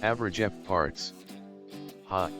Average F parts. Hot.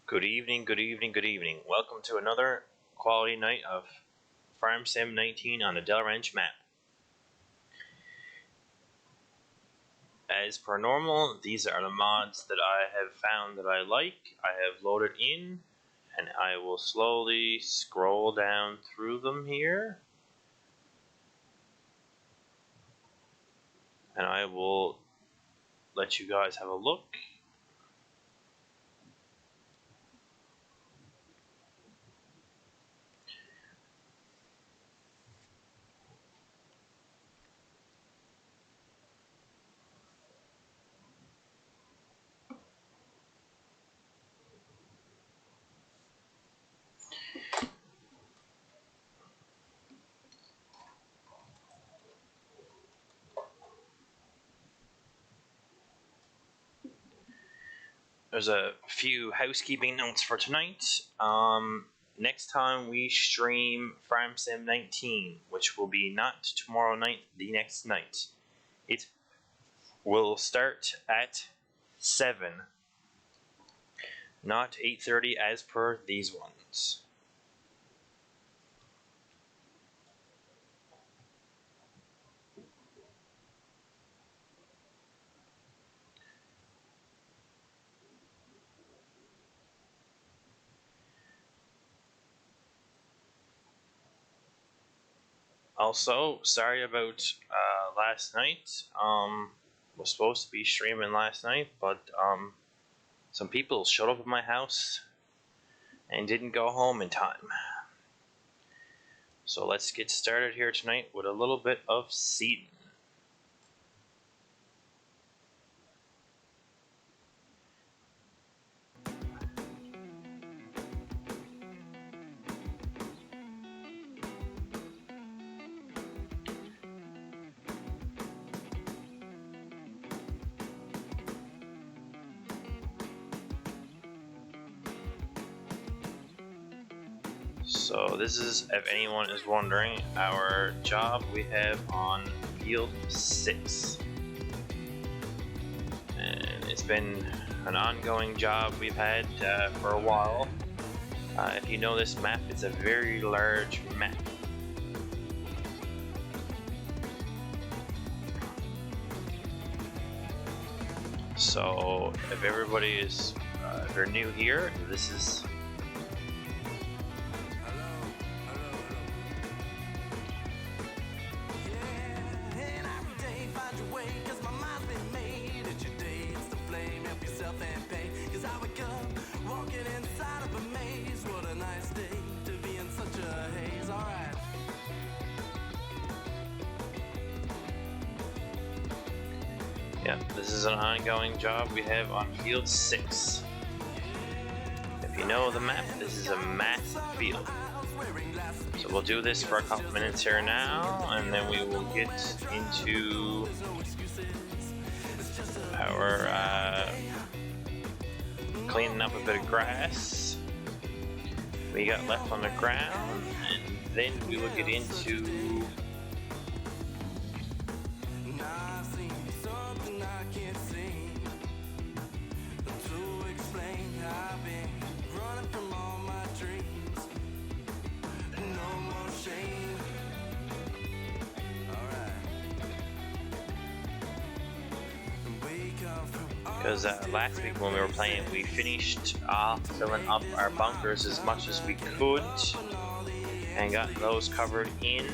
Good evening, good evening, good evening. Welcome to another quality night of Farm Sim 19 on the Del Ranch map. As per normal, these are the mods that I have found that I like. I have loaded in, and I will slowly scroll down through them here. And I will let you guys have a look. There's a few housekeeping notes for tonight. Next time we stream Farm Sim 19, which will be not tomorrow night, the next night. It will start at 7, not 8:30 as per these ones. Also, sorry about last night. Was supposed to be streaming last night, but some people showed up at my house and didn't go home in time. So let's get started here tonight with a little bit of seeding. So this is, if anyone is wondering, our job we have on field 6. And it's been an ongoing job we've had for a while. If you know this map, it's a very large map. So if everybody is, if you're new here, this is this is an ongoing job we have on field 6. If you know the map, this is a math field. So we'll do this for a couple minutes here now, and then we will get into our cleaning up a bit of grass we got left on the ground, and then we will get into Because last week when we were playing, we finished filling up our bunkers as much as we could and got those covered in.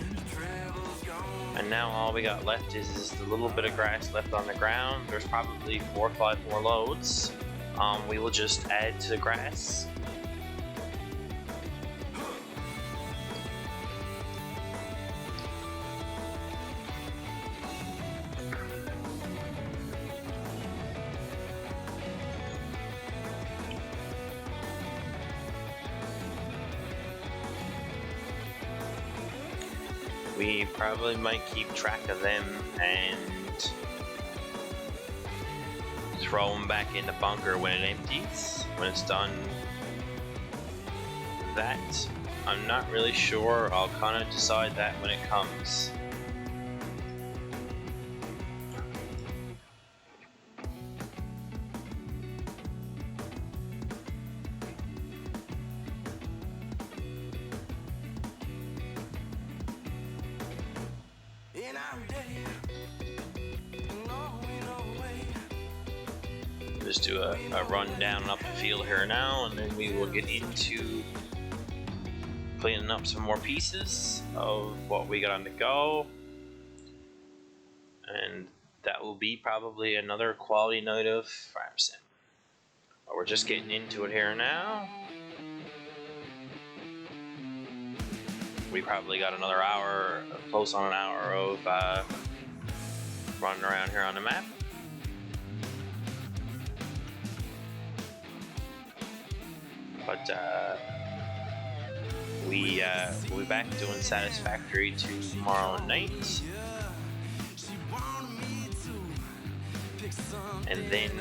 And now all we got left is the little bit of grass left on the ground. There's probably 4 or 5 more loads. We will just add to the grass. We probably might keep track of them and throw them back in the bunker when it empties, when it's done. That, I'm not really sure. I'll kind of decide that when it comes. Just do a run down and up the field here now, and then we will get into cleaning up some more pieces of what we got on the go, and that will be probably another quality night of Farm Sim. But we're just getting into it here now. We probably got another hour, close on an hour of running around here on the map. But we'll be back doing Satisfactory tomorrow night, and then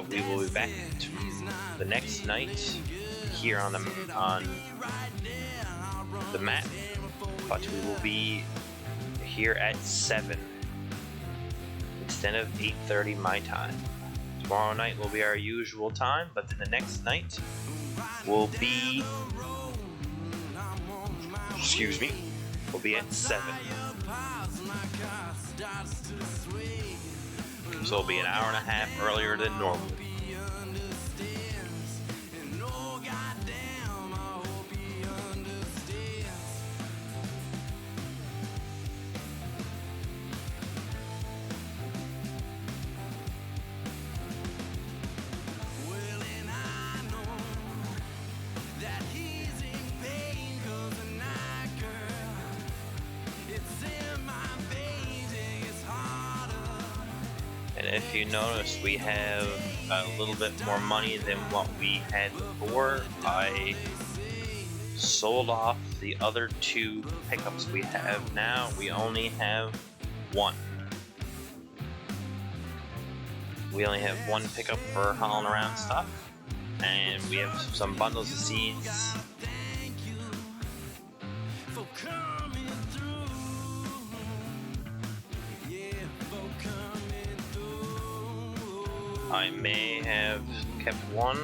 we will be back the next night here on the map. But we will be here at 7 instead of 8:30 my time. Tomorrow night will be our usual time, but then the next night will be, will be at 7. So it'll be an hour and a half earlier than normal. And if you notice, we have a little bit more money than what we had before. I sold off the other 2 pickups we have now. We only have 1. We only have 1 pickup for hauling around stuff, and we have some bundles of seeds. I may have kept 1.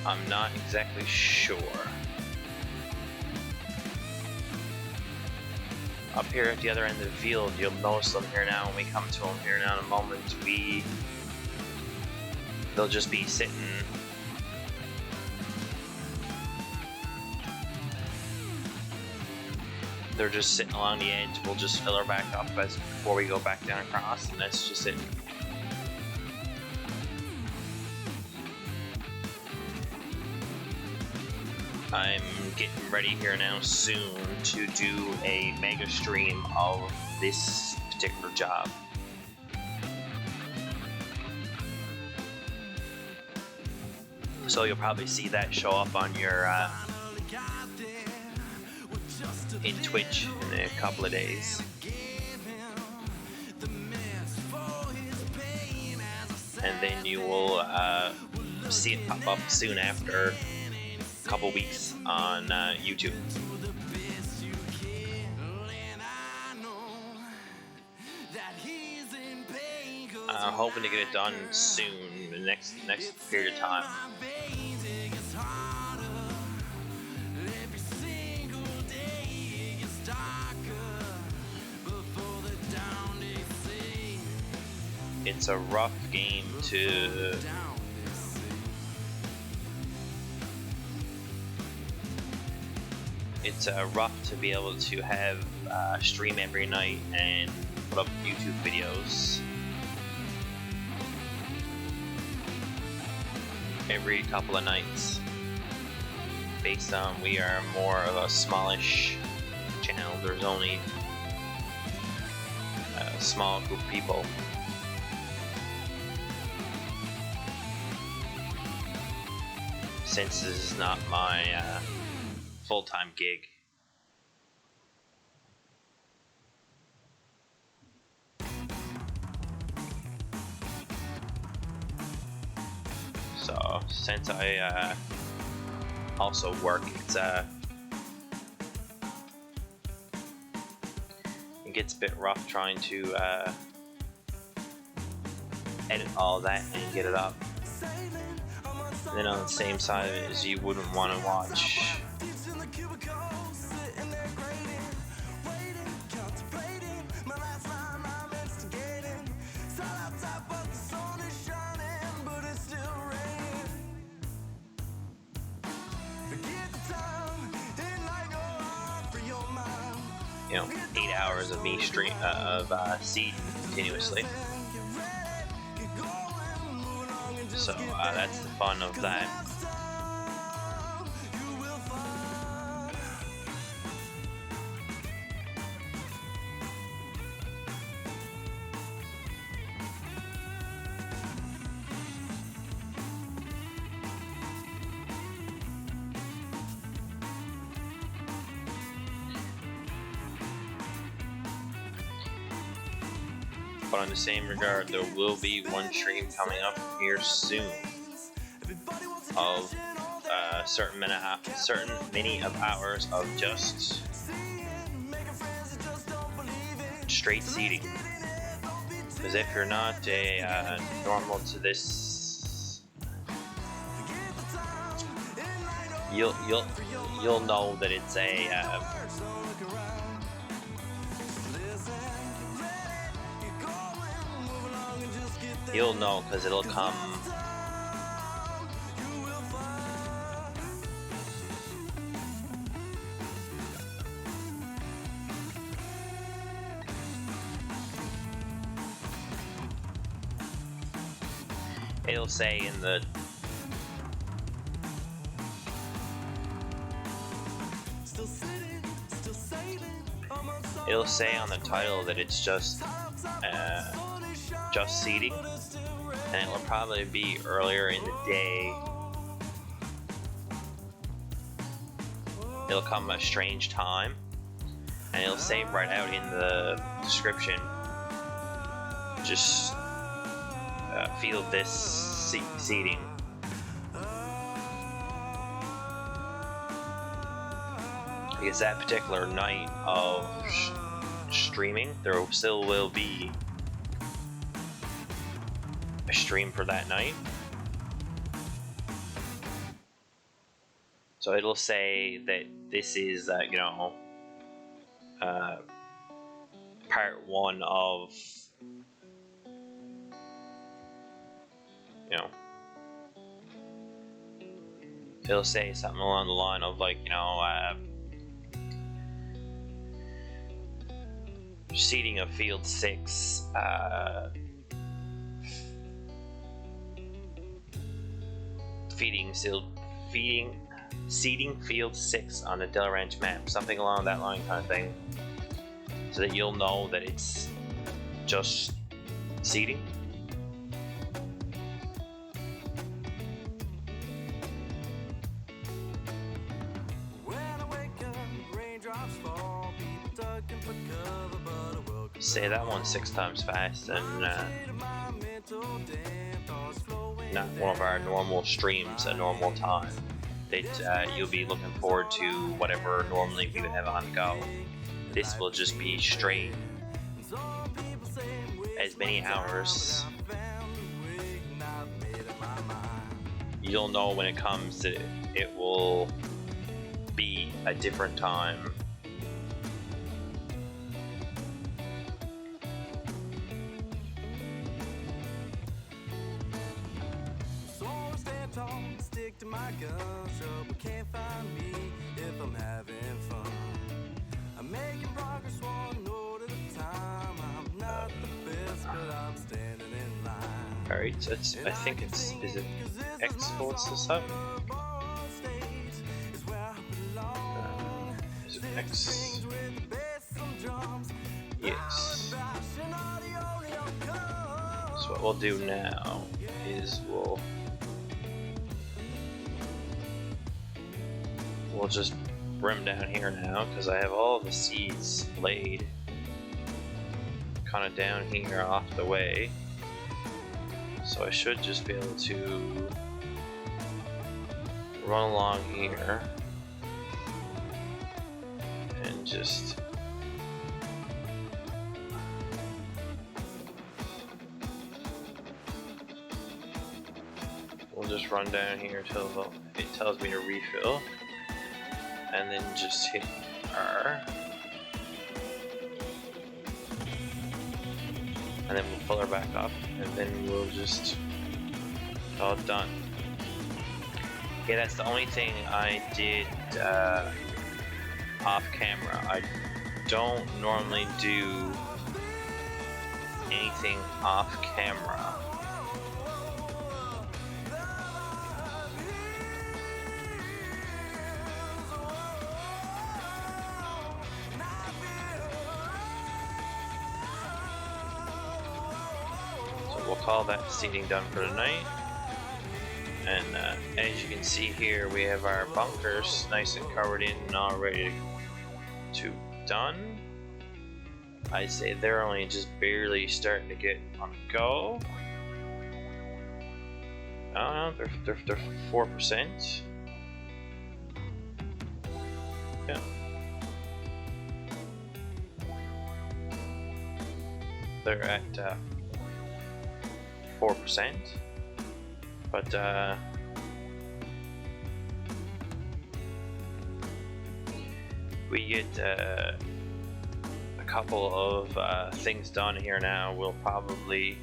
I'm not exactly sure. Up here at the other end of the field, you'll notice them here now when we come to them here now in a moment. They'll just be sitting. They're just sitting along the edge. We'll just fill her back up before we go back down across, and that's just it. I'm getting ready here now soon to do a mega stream of this particular job. So you'll probably see that show up on your in Twitch in a couple of days. And then you will see it pop up soon after a couple weeks on YouTube. I'm hoping to get it done soon, the next period of time. it's a rough game to rough to be able to have stream every night and put up YouTube videos every couple of nights, based on we are more of a smallish channel. There's only a small group of people. Since this is not my full-time gig. So since I also work, it gets a bit rough trying to edit all that and get it up. And then on the same side of it is you wouldn't want to watch you know, 8 hours of me seeding continuously. So that's the fun of that. But on the same regard, there will be one stream coming up here soon of certain many of hours of just straight seeding. Because if you're not a normal to this, you'll know that it's a you'll know because it'll come. It'll say in the it'll say on the title that it's just seeding, and it'll probably be earlier in the day. It'll come a strange time, and it'll say right out in the description, just field this seeding. Because that particular night of streaming, there still will be a stream for that night. So it'll say that this is, part one of, it'll say something along the line of seeding of field 6, seeding field 6 on the Del Ranch map, something along that line kind of thing, so that you'll know that it's just seeding. Say that one 6 times fast, and not one of our normal streams at normal time. That you'll be looking forward to whatever normally we would have on the go. This will just be straight as many hours. You'll know when it comes that it will be a different time. Alright, I think is it X holds this up? Is it X? Yes. So what we'll do now is we'll just brim down here now, because I have all the seeds laid kind of down here off the way. So I should just be able to run along here and just we'll just run down here until it tells me to refill, and then just hit R, and then we'll pull her back up, and then we'll just all done. Yeah, that's the only thing I did off camera. I don't normally do anything off camera. So we'll call that seeding done for tonight. And as you can see here, we have our bunkers nice and covered in and all ready to done. I'd say they're only just barely starting to get on the go. Oh no, they're 4%. Yeah. They're at 4%. But we get a couple of things done here now. We'll probably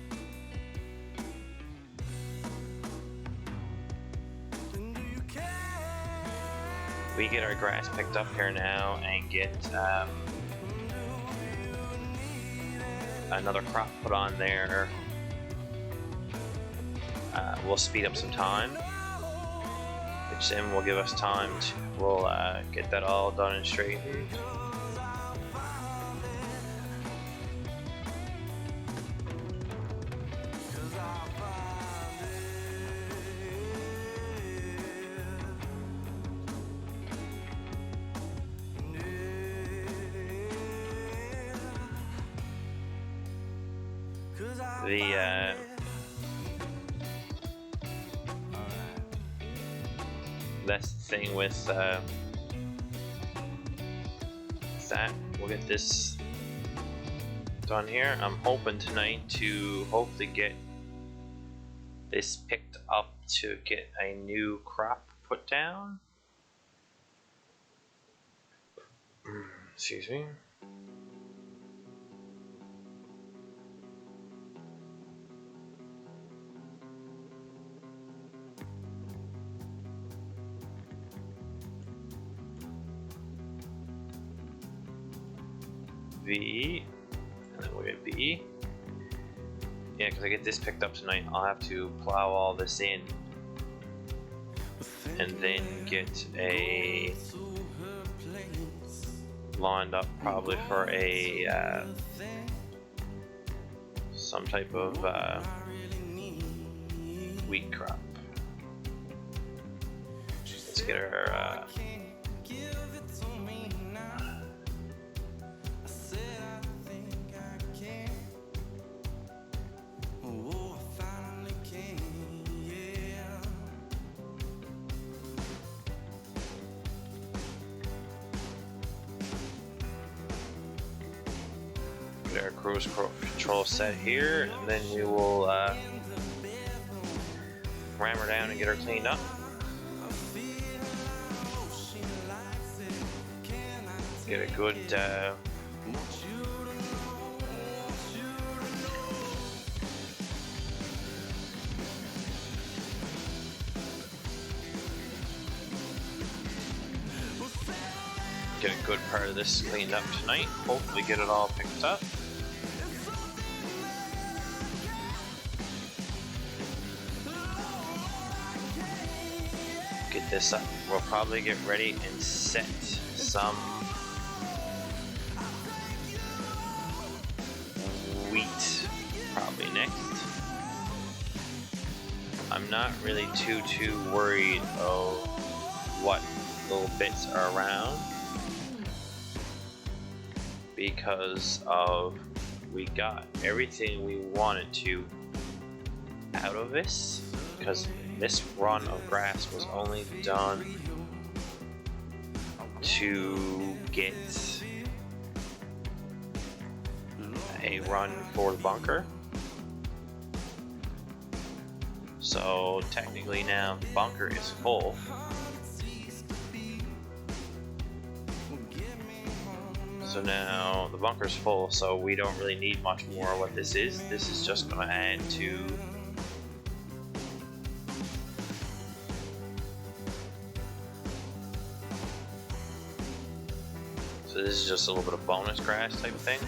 get our grass picked up here now and get another crop put on there. We'll speed up some time, which then will give us time to, we'll get that all done and straightened. That's the thing with that. We'll get this done here. I'm hoping tonight to hopefully get this picked up to get a new crop put down. Excuse me. V, and then we'll get B. Yeah, because I get this picked up tonight, I'll have to plow all this in and then get a lined up probably for a some type of wheat crop. Let's get our our cruise control set here, and then we will ram her down and get her cleaned up. Get a good part of this cleaned up tonight. Hopefully get it all picked up. this up. We'll probably get ready and set some wheat probably next. I'm not really too worried of what little bits are around because of we got everything we wanted to out of this, because this run of grass was only done to get a run for the bunker. So technically now the bunker is full. So now the bunker's full, so we don't really need much more. What this is just going to add to so this is just a little bit of bonus grass type of thing.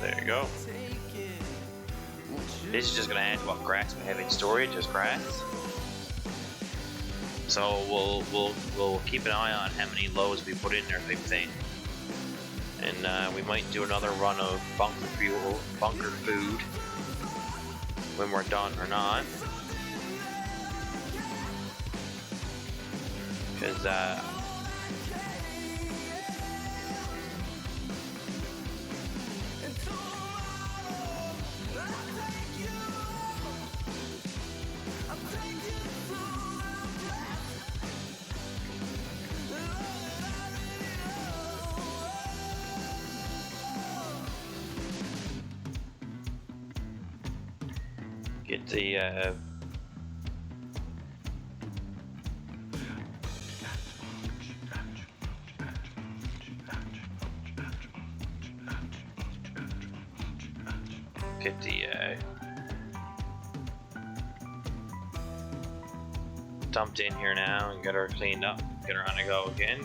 There you go. This is just going to add what grass we have in storage, just grass. So we'll keep an eye on how many loads we put in there type of thing. And we might do another run of bunker food when we're done or not. Because get the dumped in here now and get her cleaned up, get her on the go again.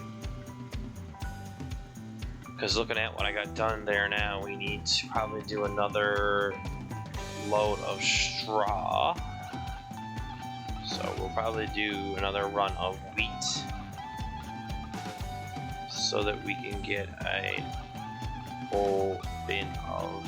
Because looking at what I got done there now, we need to probably do another load of straw. So we'll probably do another run of wheat so that we can get a full bin of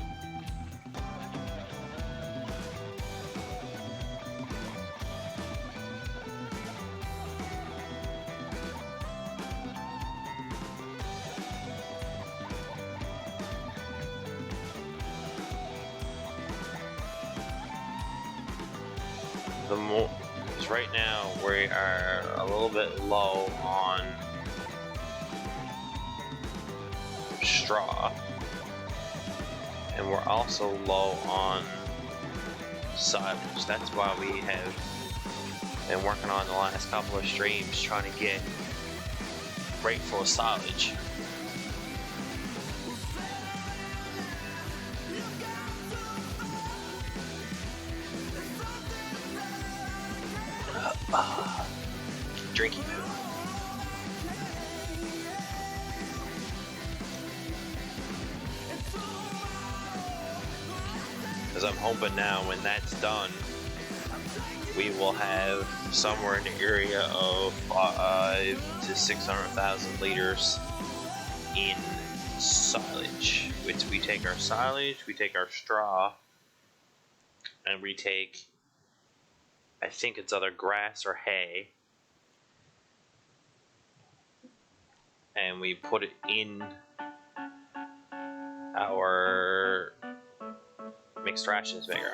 because right now we are a little bit low on straw, and we're also low on silage. That's why we have been working on the last couple of streams trying to get right full of silage. Drinking food. Because I'm hoping now when that's done, we will have somewhere in the area of 500,000 to 600,000 liters in silage. Which we take our silage, we take our straw, and we take, I think it's either grass or hay, and we put it in our mixed rations maker.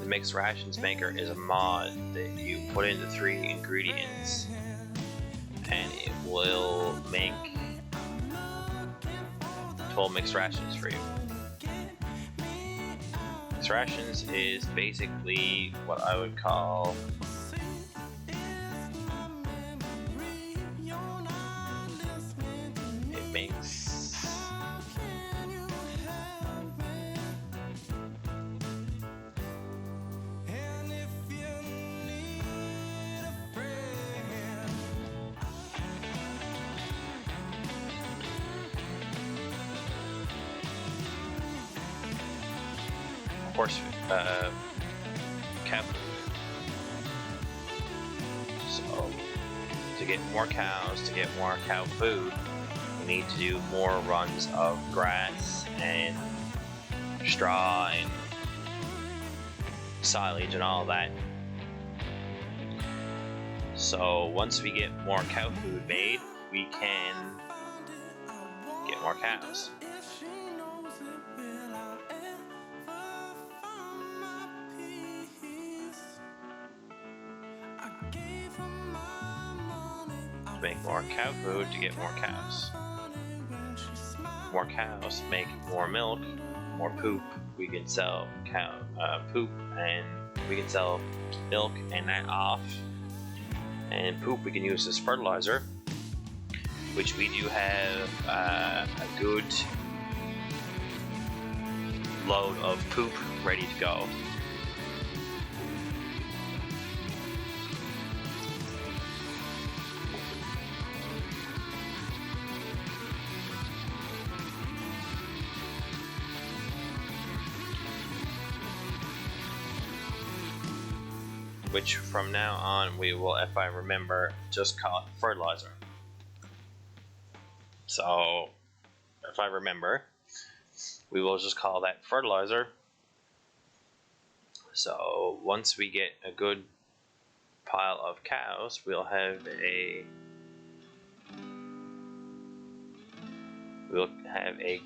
The mixed rations maker is a mod that you put in the 3 ingredients and it will make 12 mixed rations for you. Mixed rations is basically what I would call horse cow food. So to get more cows, to get more cow food, we need to do more runs of grass and straw and silage and all that. So once we get more cow food made, we can get more cows. To make more cow food to get more cows. More cows make more milk, more poop. We can sell cow poop, and we can sell milk and that off. And poop we can use as fertilizer, which we do have a good load of poop ready to go. Which from now on we will, if I remember, just call it fertilizer. So if I remember, we will just call that fertilizer. So once we get a good pile of cows, we'll have a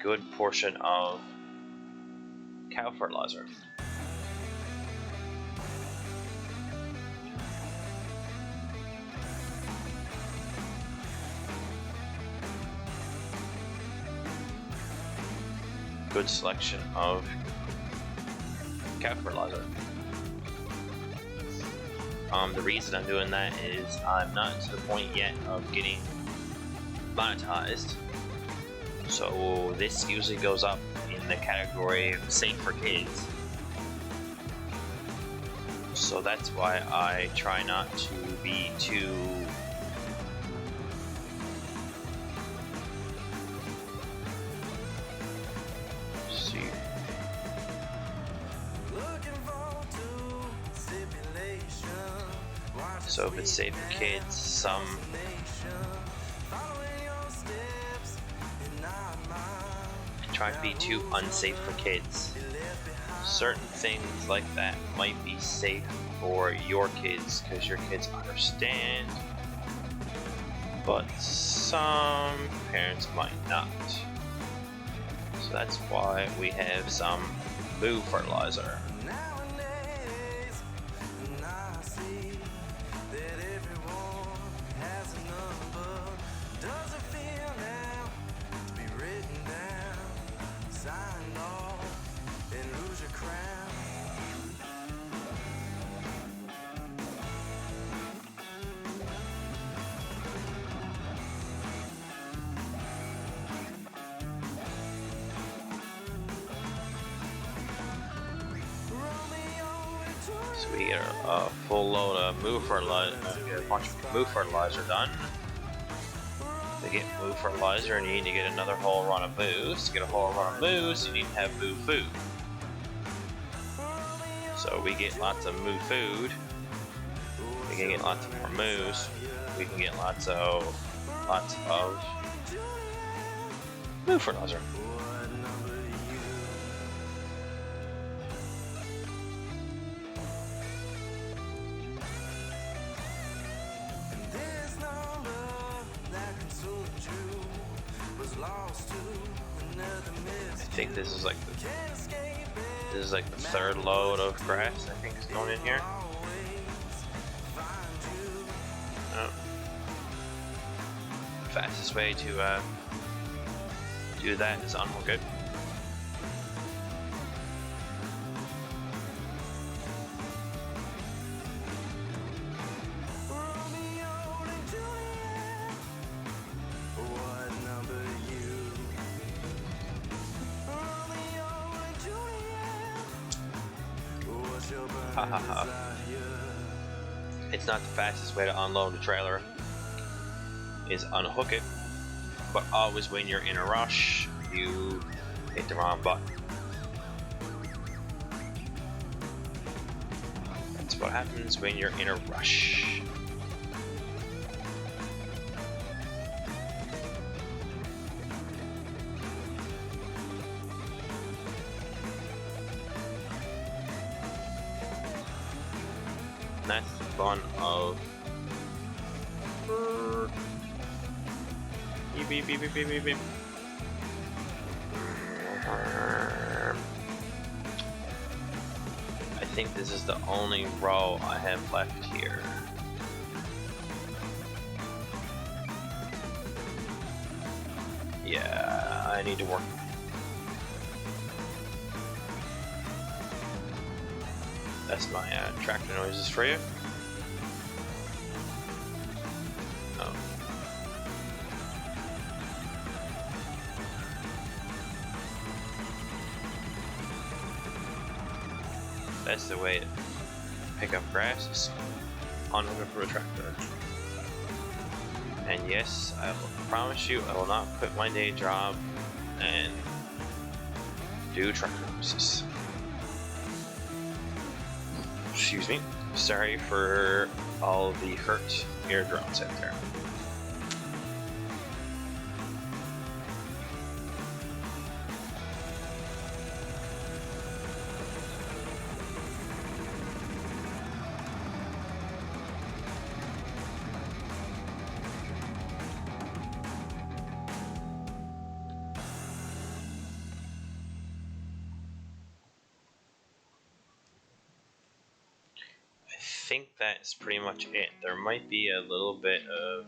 good portion of cow fertilizer. Good selection of cow fertilizer. The reason I'm doing that is I'm not to the point yet of getting monetized. So this usually goes up in the category of safe for kids. So that's why I try not to be too So if it's safe for kids, some try to be too unsafe for kids. Certain things like that might be safe for your kids because your kids understand, but some parents might not. So that's why we have some moo fertilizer. So we get a full load of moo fertilizer, get a bunch of moo fertilizer done. To get moo fertilizer, you need to get another whole run of moos. To get a whole run of moos, you need to have moo food. So we get lots of moo food. We can get lots of more moos. We can get lots of moo fertilizer. I think this is like the third load of grass I think is going in here. Fastest way to do that is unhook it. It's not the fastest way to unload a trailer is unhook it, but always when you're in a rush you hit the wrong button. That's what happens when you're in a rush. And that's the fun of beep beep beep beep beep beep beep. I think this is the only row I have left here. Yeah, I need to work. That's my tractor noises for you. Oh. That's the way to pick up grass, is on the for a tractor. And yes, I will promise you I will not quit my day job and do tractor noises. Excuse me. Sorry for all the hurt eardrums out there. I think that's pretty much it. There might be a little bit of...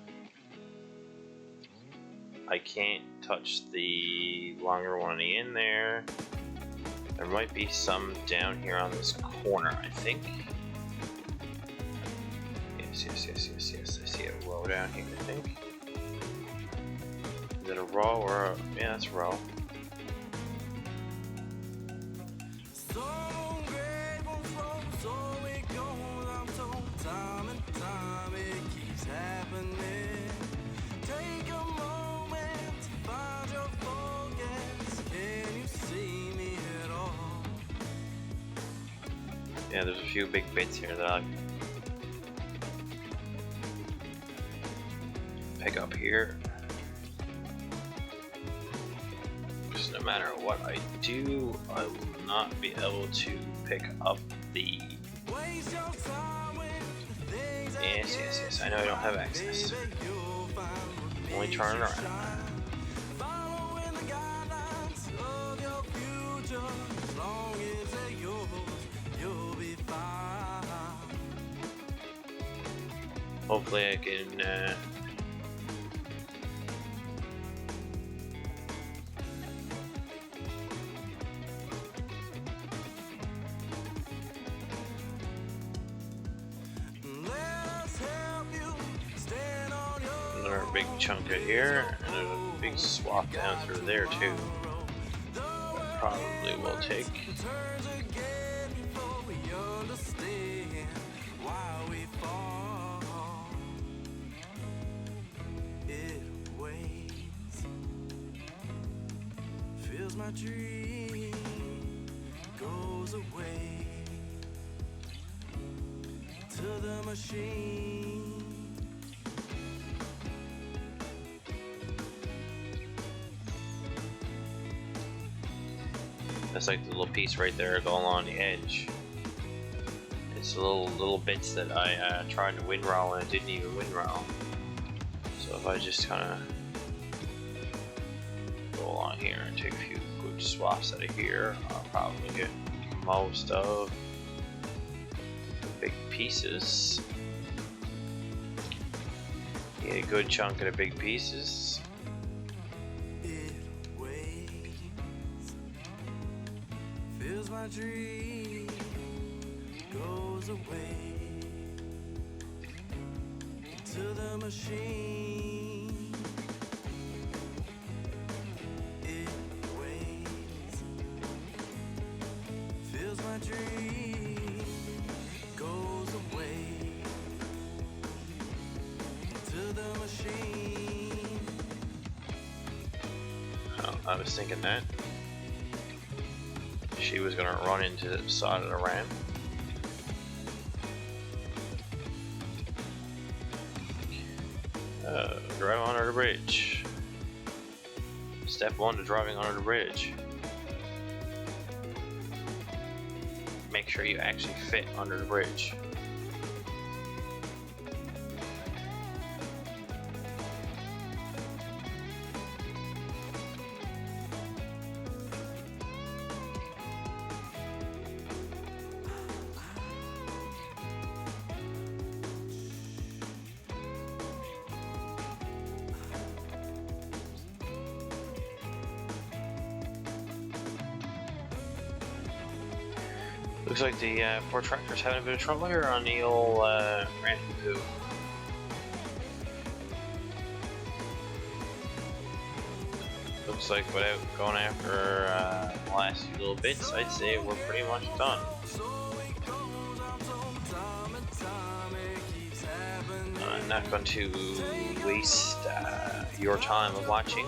I can't touch the longer one on the end there. There might be some down here on this corner, I think. Yes. I see a row down here, I think. Is it a row or a... Yeah, that's a row. Yeah, there's a few big bits here that I'll pick up here. Because no matter what I do, I will not be able to pick up the... Yes, I know I don't have access. Only turn around. Hopefully I can another big chunk of here, and there's a big swath down through there too. That probably will take. My dream goes away to the machine. That's like the little piece right there going along the edge. It's little bits that I tried to windrow and it didn't even windrow. So if I just kind of go along here and take a few good swaths out of here, I'll probably get most of the big pieces. Get a good chunk of the big pieces. It waits, fills my dream, goes away to the machine. My dream goes away to the machine. Oh, I was thinking that she was gonna run into the side of the ramp. Drive under the bridge. Step 1 to driving under the bridge. Make sure you actually fit under the bridge. Looks like the poor tractor's having a bit of trouble here on the old Randy. Looks like without going after the last few little bits, I'd say we're pretty much done. I'm not going to waste your time of watching.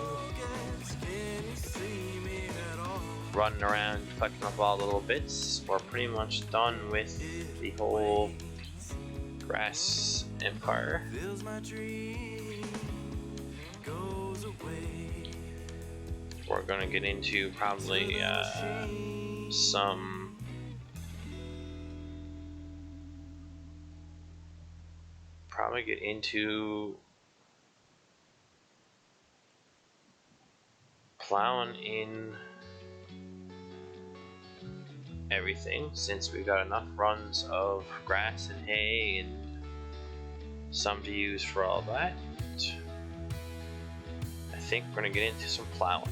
Running around collecting up all the little bits. We're pretty much done with the whole grass empire. We're gonna get into probably get into plowing in everything, since we've got enough runs of grass and hay and some to use for all that. I think we're gonna get into some plowing.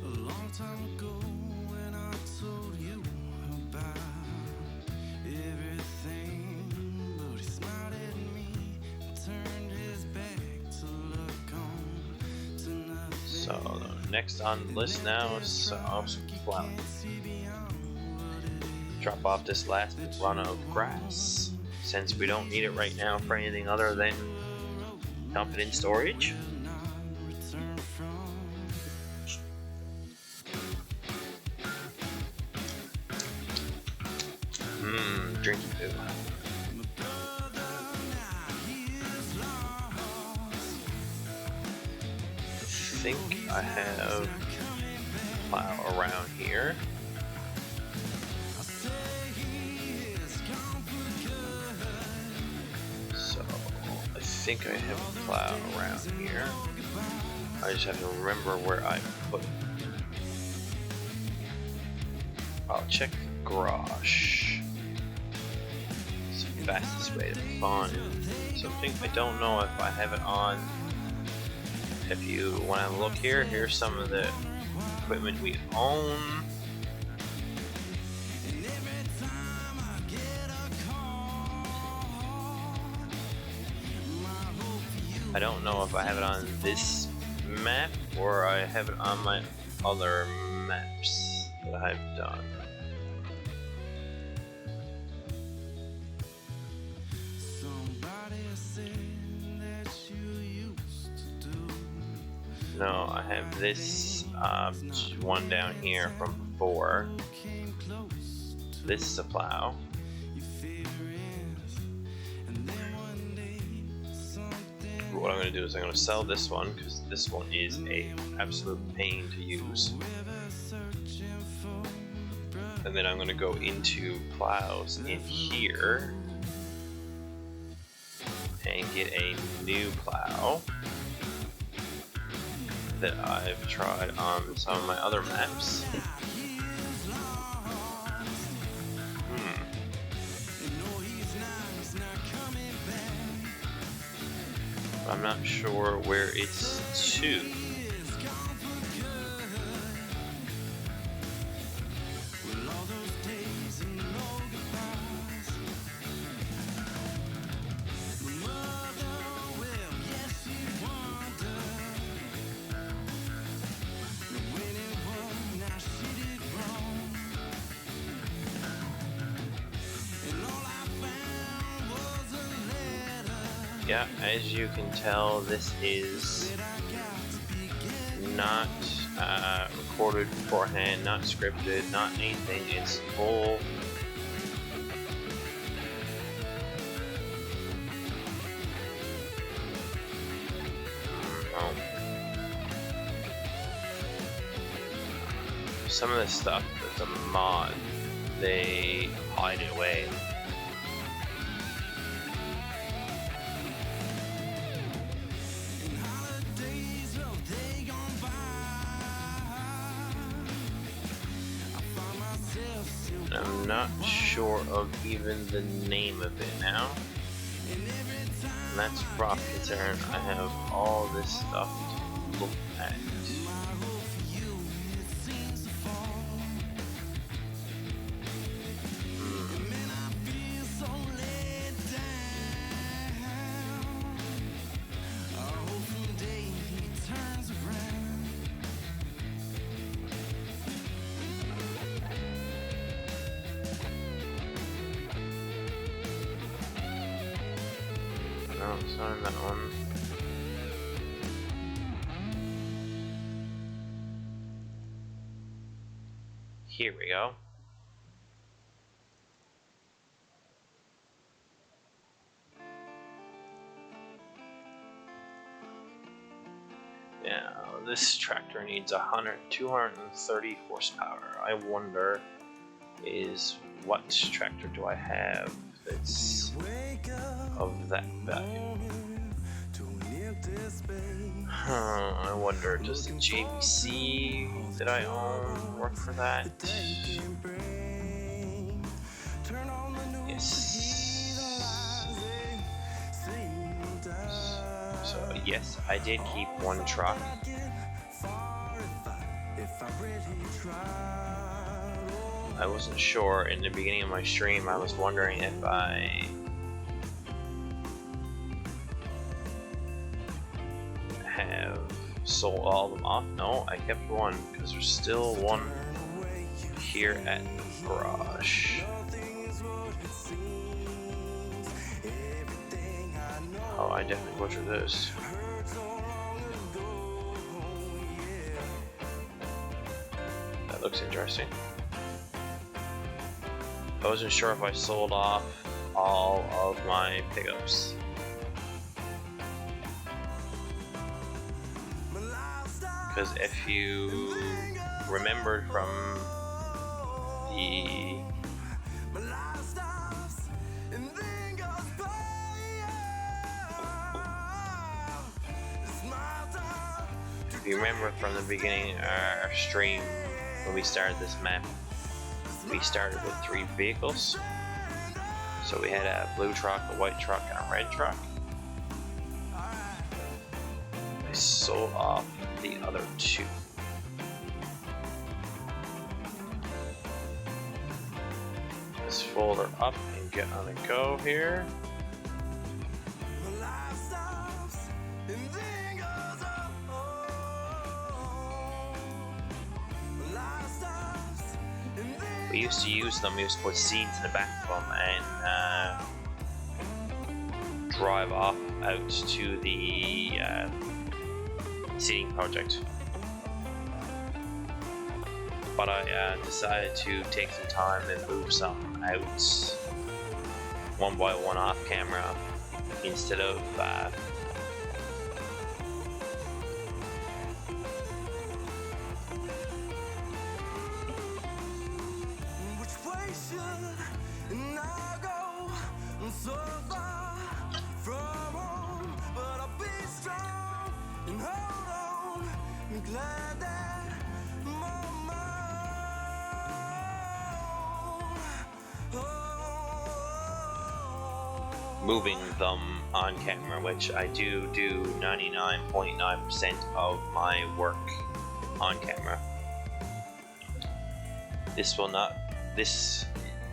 A long time ago when I told you about everything, but he smiled at me and turned his back to look on to nothing. So next on the list now is some plowing. Drop off this last run of grass, since we don't need it right now for anything other than dump it in storage. Drinking food. I think I have plow around here. So I think I have a plow around here. I just have to remember where I put it. I'll check the garage. It's the fastest way to find something. I don't know if I have it on. If you want to look here, here's some of the equipment we own. I don't know if I have it on this map or I have it on my other maps that I've done. No, I have this one down here from before. This is a plow. What I'm going to do is I'm going to sell this one because this one is an absolute pain to use. And then I'm going to go into plows in here and get a new plow that I've tried on some of my other maps. I'm not sure where it's to. Yeah, as you can tell, this is not recorded beforehand, not scripted, not anything. It's full. Oh. Some of this stuff that's a mod, they hide it away. I'm not sure of even the name of it now. And that's rough concern. I have all this stuff to look at. No, it's not in that one. Here we go. Yeah, this tractor needs 230 horsepower. I wonder, what tractor do I have that's of that value? I wonder, does the JVC that I own work for that? Yes. So yes, I did keep one truck. I wasn't sure in the beginning of my stream. I was wondering if I have sold all of them off. No, I kept one because there's still one here at the garage. Oh, I definitely butchered this. That looks interesting. I wasn't sure if I sold off all of my pickups. Because if you remembered from the beginning of our stream when we started this map, we started with 3 vehicles. So we had a blue truck, a white truck, and a red truck. I sold off the other 2. Let's fold her up and get on the go here. We used to use them, we used to put seeds in the back of them and drive off out to the seeding project. But I decided to take some time and move some out one by one off camera instead of moving them on camera, which I do 99.9% of my work on camera.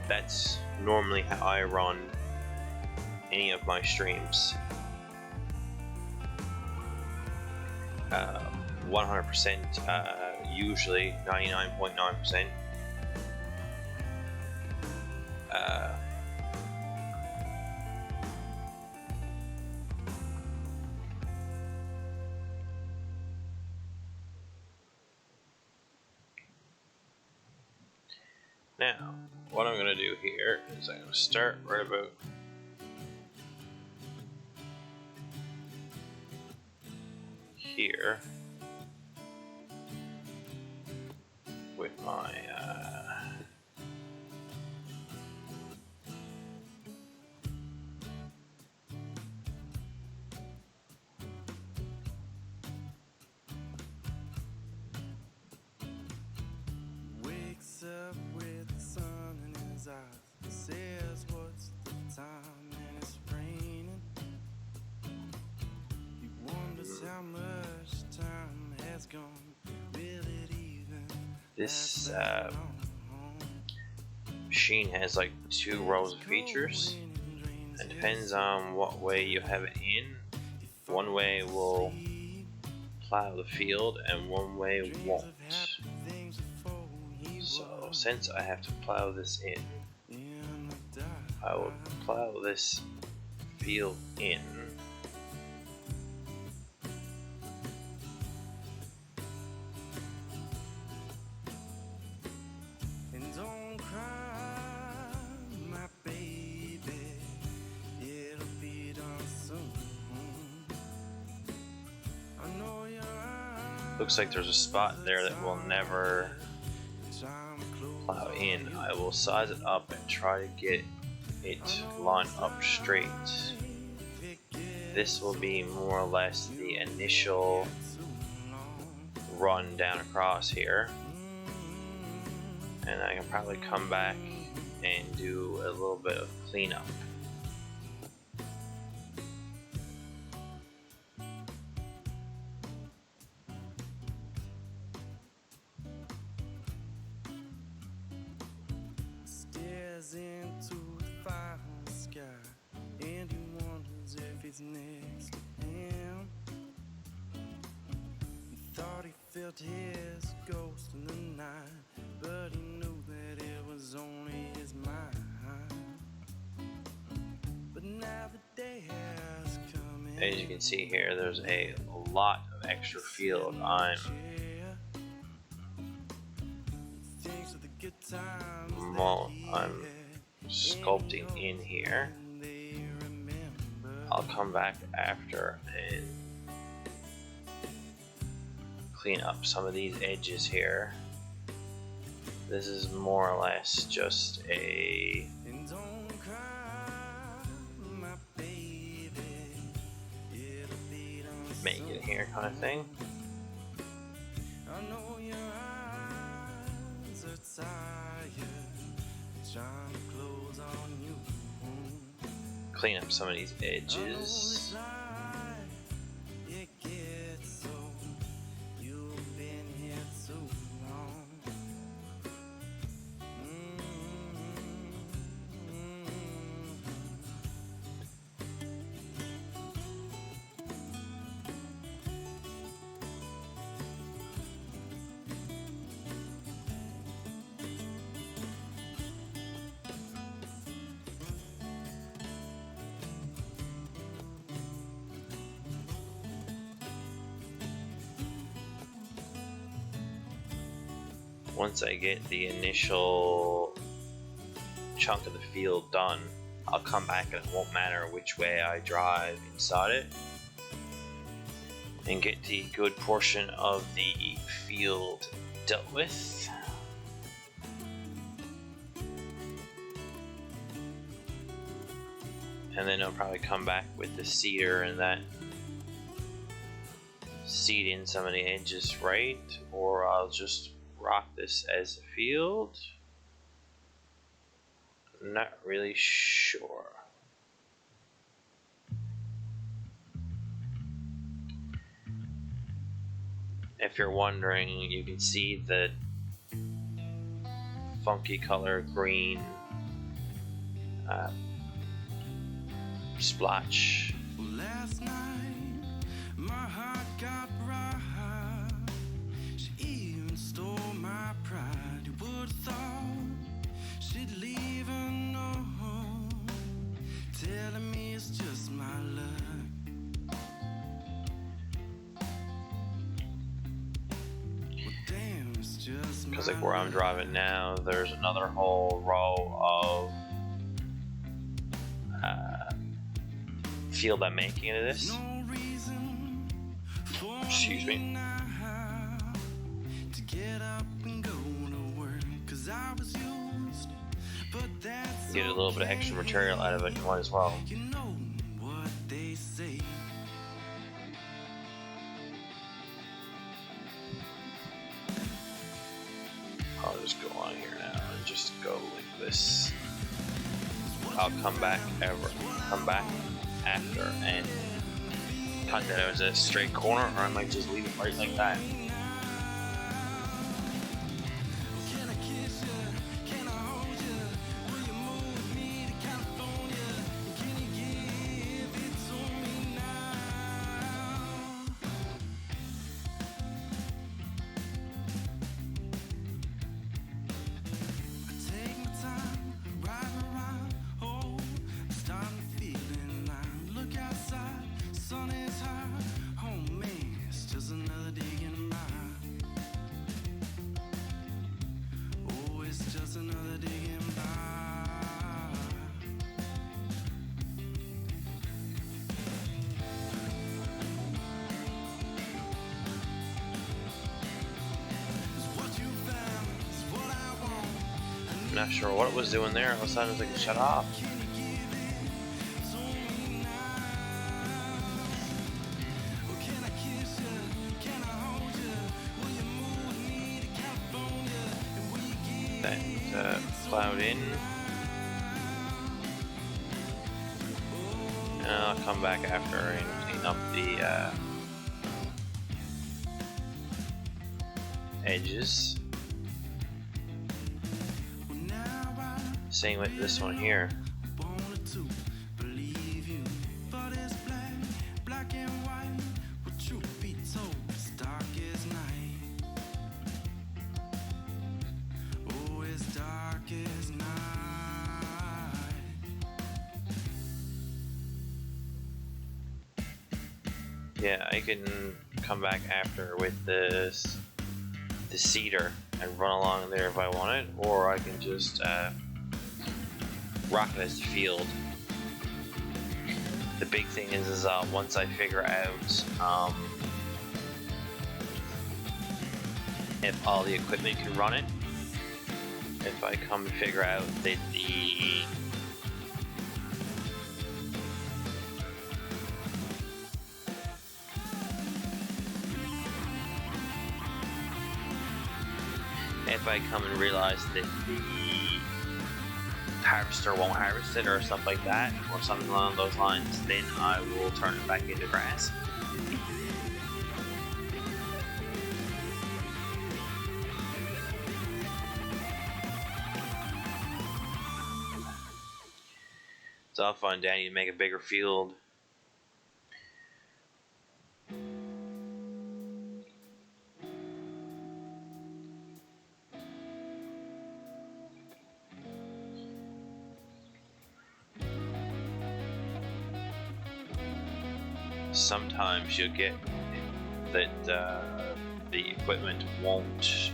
That's normally how I run any of my streams. 100%, usually 99.9%. Now, what I'm going to do here is I'm going to start right about here with my Wakes up with the sun in his eyes. Says what's the time and it's raining. He wonders how much time has gone. Will it even this last machine has like 2 rows of features. It depends on what way you have it in. One way will plow the field and one way won't. So since I have to plow this in, I will plow this field in. And don't cry, my baby. It'll be done soon. I know your eyes. Looks like there's a spot there that will never plow in. I will size it up and try to get it lined up straight. This will be more or less the initial run down across here, and I can probably come back and do a little bit of cleanup. Stares into the fire sky, and he wonders if it's next to him. He thought he felt his ghost in the night, but he knew that it was only his mind. But now the day has come in. As you can see here, there's a lot of extra field I'm sculpting in here. I'll come back after and clean up some of these edges here. This is more or less just a make it here kind of thing. I know your eyes are tired, trying to close on you. Clean up some of these edges. It gets so you've been here so long. Once I get the initial chunk of the field done, I'll come back and it won't matter which way I drive inside it, and get the good portion of the field dealt with. And then I'll probably come back with the seeder and that seed in some of the edges right, or I'll just rock this as a field. I'm not really sure. If you're wondering, you can see the funky color green splotch. Last night, my heart got right. She even stole my pride. You would have thought she'd leave a note, telling me it's just my luck. Well, damn, it's just Because like where I'm driving now, there's another whole row of field I'm making into this. Excuse me. Get a little bit of extra material out of it, you might as well. I'll just go on here now and just go like this. I'll come back after and cut that out as a straight corner, or I might just leave it right like that. I'm not sure what it was doing there. All of a sudden, it was like, shut off. That cloud in. And I'll come back after and clean up the edges. Same with this one here. Yeah, I can come back after with the cedar and run along there if I want it, or I can just rock it as the field. The big thing is once I figure out if all the equipment can run it, if I come to figure out that if I come and realize that the harvester won't harvest it or stuff like that, or something along those lines, then I will turn it back into grass. So I'll find Danny to make a bigger field. Sometimes you'll get that the equipment won't,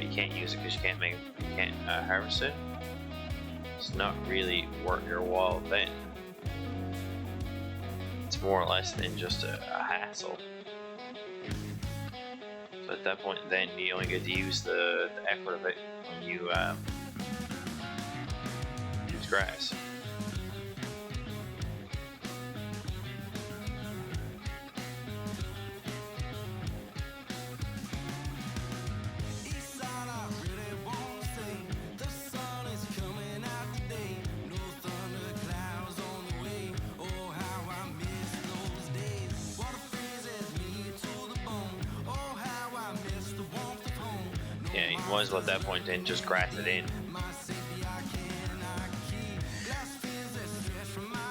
you can't use it because you can't harvest it. It's not really worth your while then. It's more or less than just a hassle. So at that point, then you only get to use the effort of it when you use grass. Yeah, you might as well at that point then just grass it in.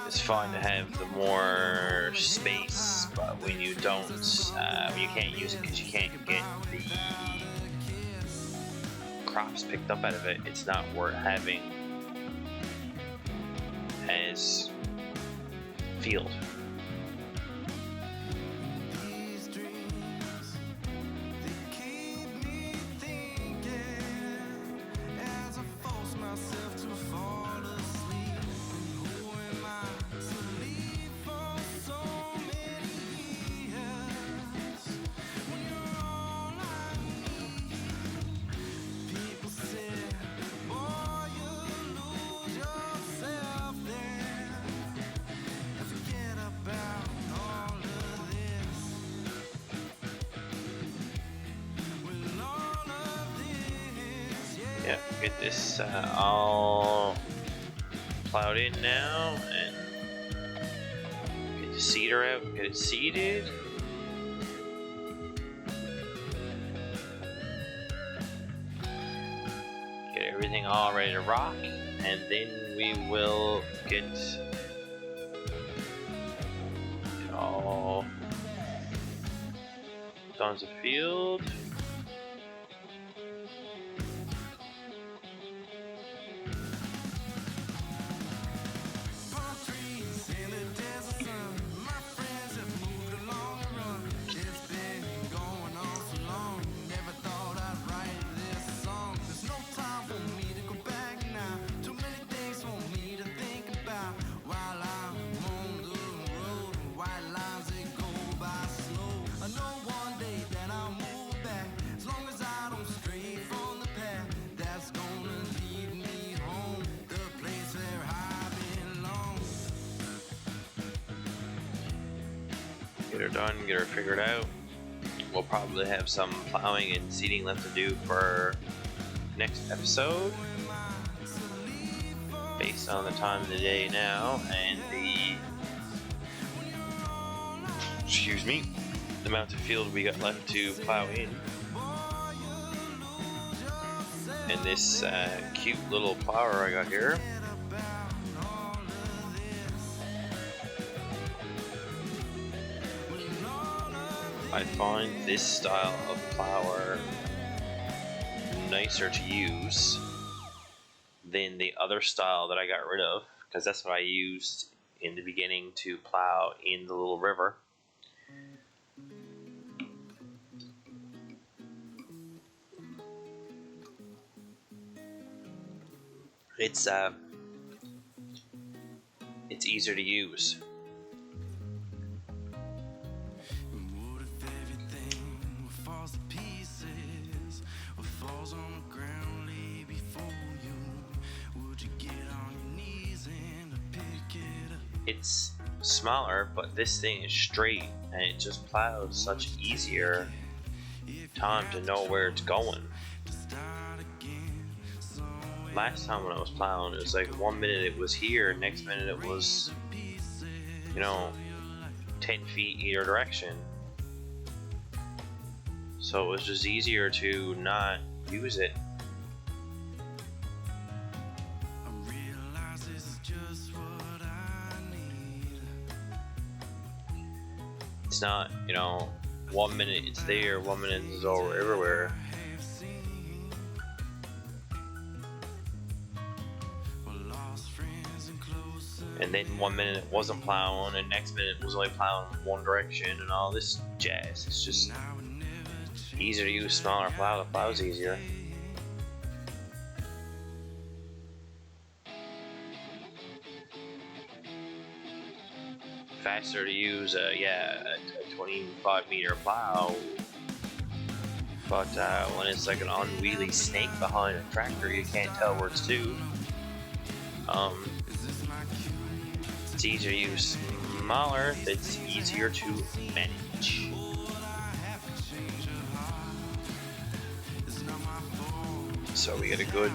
It's fine to have the more space, but when you don't, when you can't use it because you can't get the crops picked up out of it, it's not worth having as field. Yeah, get this all plowed in now, and get the seeder out, get it seeded. Get everything all ready to rock, and then we will get it all onto the field. Get her done, get her figured out. We'll probably have some plowing and seeding left to do for next episode, based on the time of the day now and the amount of field we got left to plow in. And this cute little plower I got here. I find this style of plower nicer to use than the other style that I got rid of, because that's what I used in the beginning to plow in the little river. It's easier to use. It's smaller, but this thing is straight and it just plows such easier time to know where it's going. Last time when I was plowing, it was like 1 minute it was here, next minute it was, 10 feet either direction. So it was just easier to not use it. It's not, 1 minute it's there, 1 minute it's over everywhere. And then 1 minute it wasn't plowing, and next minute it was only plowing one direction, and all this jazz. It's just easier to use smaller plow. The plow's easier. Faster to use a 25 meter plow, but when it's like an unwieldy snake behind a tractor, you can't tell where it's to. It's easier to use smaller, it's easier to manage. So we get a good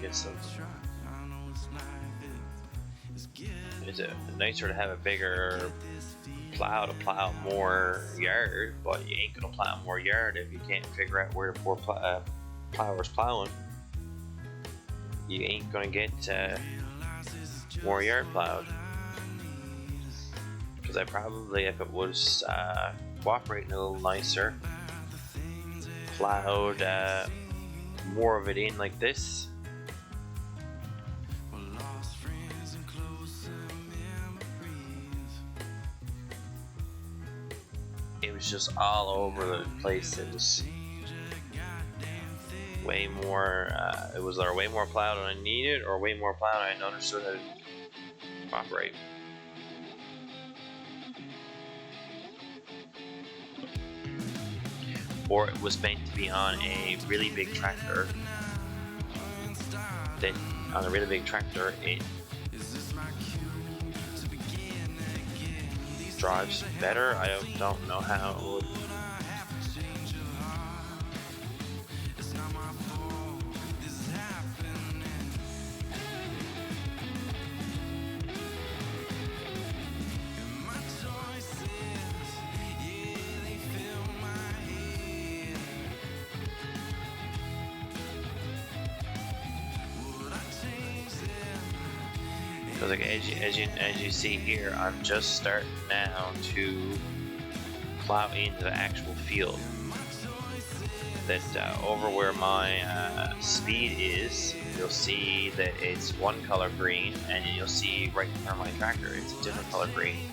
get some. It's nicer to have a bigger plow to plow more yard, but you ain't gonna plow more yard if you can't figure out where the poor plower's plowing. You ain't gonna get more yard plowed. Because I probably, if it was cooperating a little nicer, plowed more of it in like this. It was just all over the place. It was way more. It was either way more plowed than I needed, or way more plowed I understood how to operate. Or it was meant to be on a really big tractor. Then on a really big tractor, it drives better. I don't know how it would. Because like as you see here, I'm just starting now to plow into the actual field. That over where my speed is, you'll see that it's one color green, and you'll see right in front of my tractor, it's a different color green.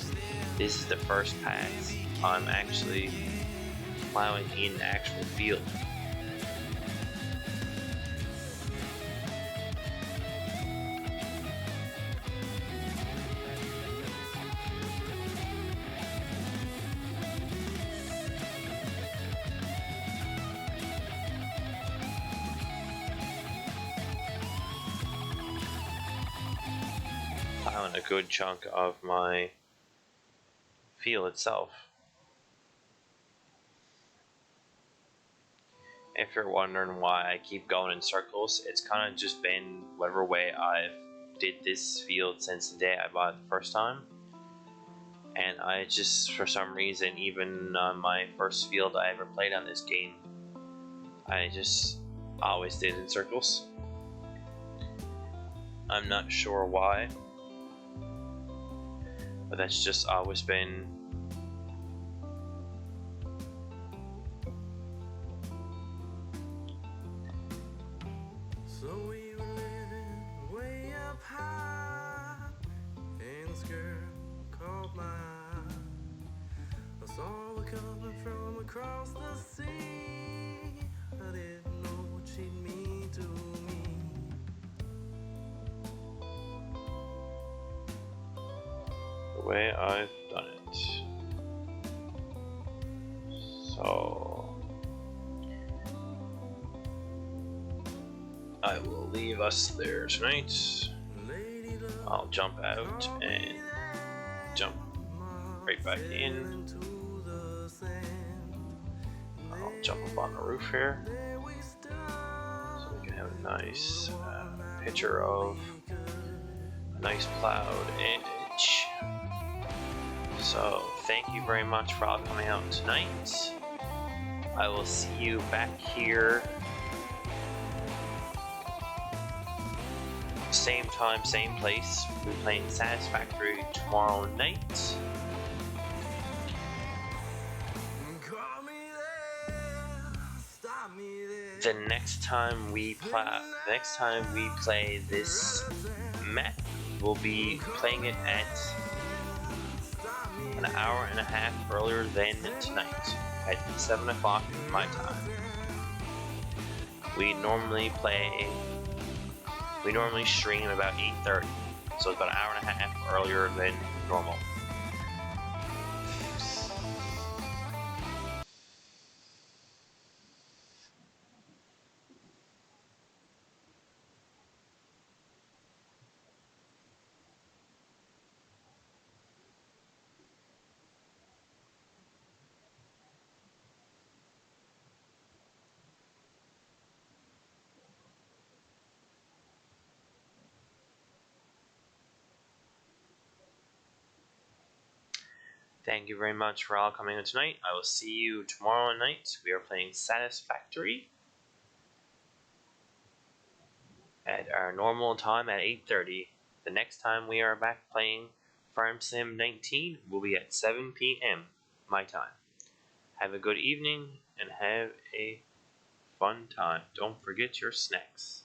This is the first pass. I'm actually plowing in the actual field. Plowing a good chunk of my field itself. If you're wondering why I keep going in circles, it's kind of just been whatever way I've did this field since the day I bought it the first time. And I just, for some reason, even on my first field I ever played on this game, I just always did in circles. I'm not sure why, but that's just always been So we were living way up high, and this girl called mine. I saw her coming from across the sea. I didn't know what she'd mean to me. the way I've done it. So I will leave us there tonight. I'll jump out and jump right back in. I'll jump up on the roof here so we can have a nice picture of a nice plowed edge. So thank you very much for all coming out tonight. I will see you back here same time, same place. We're playing Satisfactory tomorrow night. The next time we play this map, we'll be playing it at an hour and a half earlier than tonight, at 7 o'clock my time. We normally stream about 8:30, so it's about an hour and a half earlier than normal. Thank you very much for all coming in tonight. I will see you tomorrow night. We are playing Satisfactory at our normal time at 8:30. The next time we are back playing Farm Sim 19 will be at 7 p.m. my time. Have a good evening and have a fun time. Don't forget your snacks.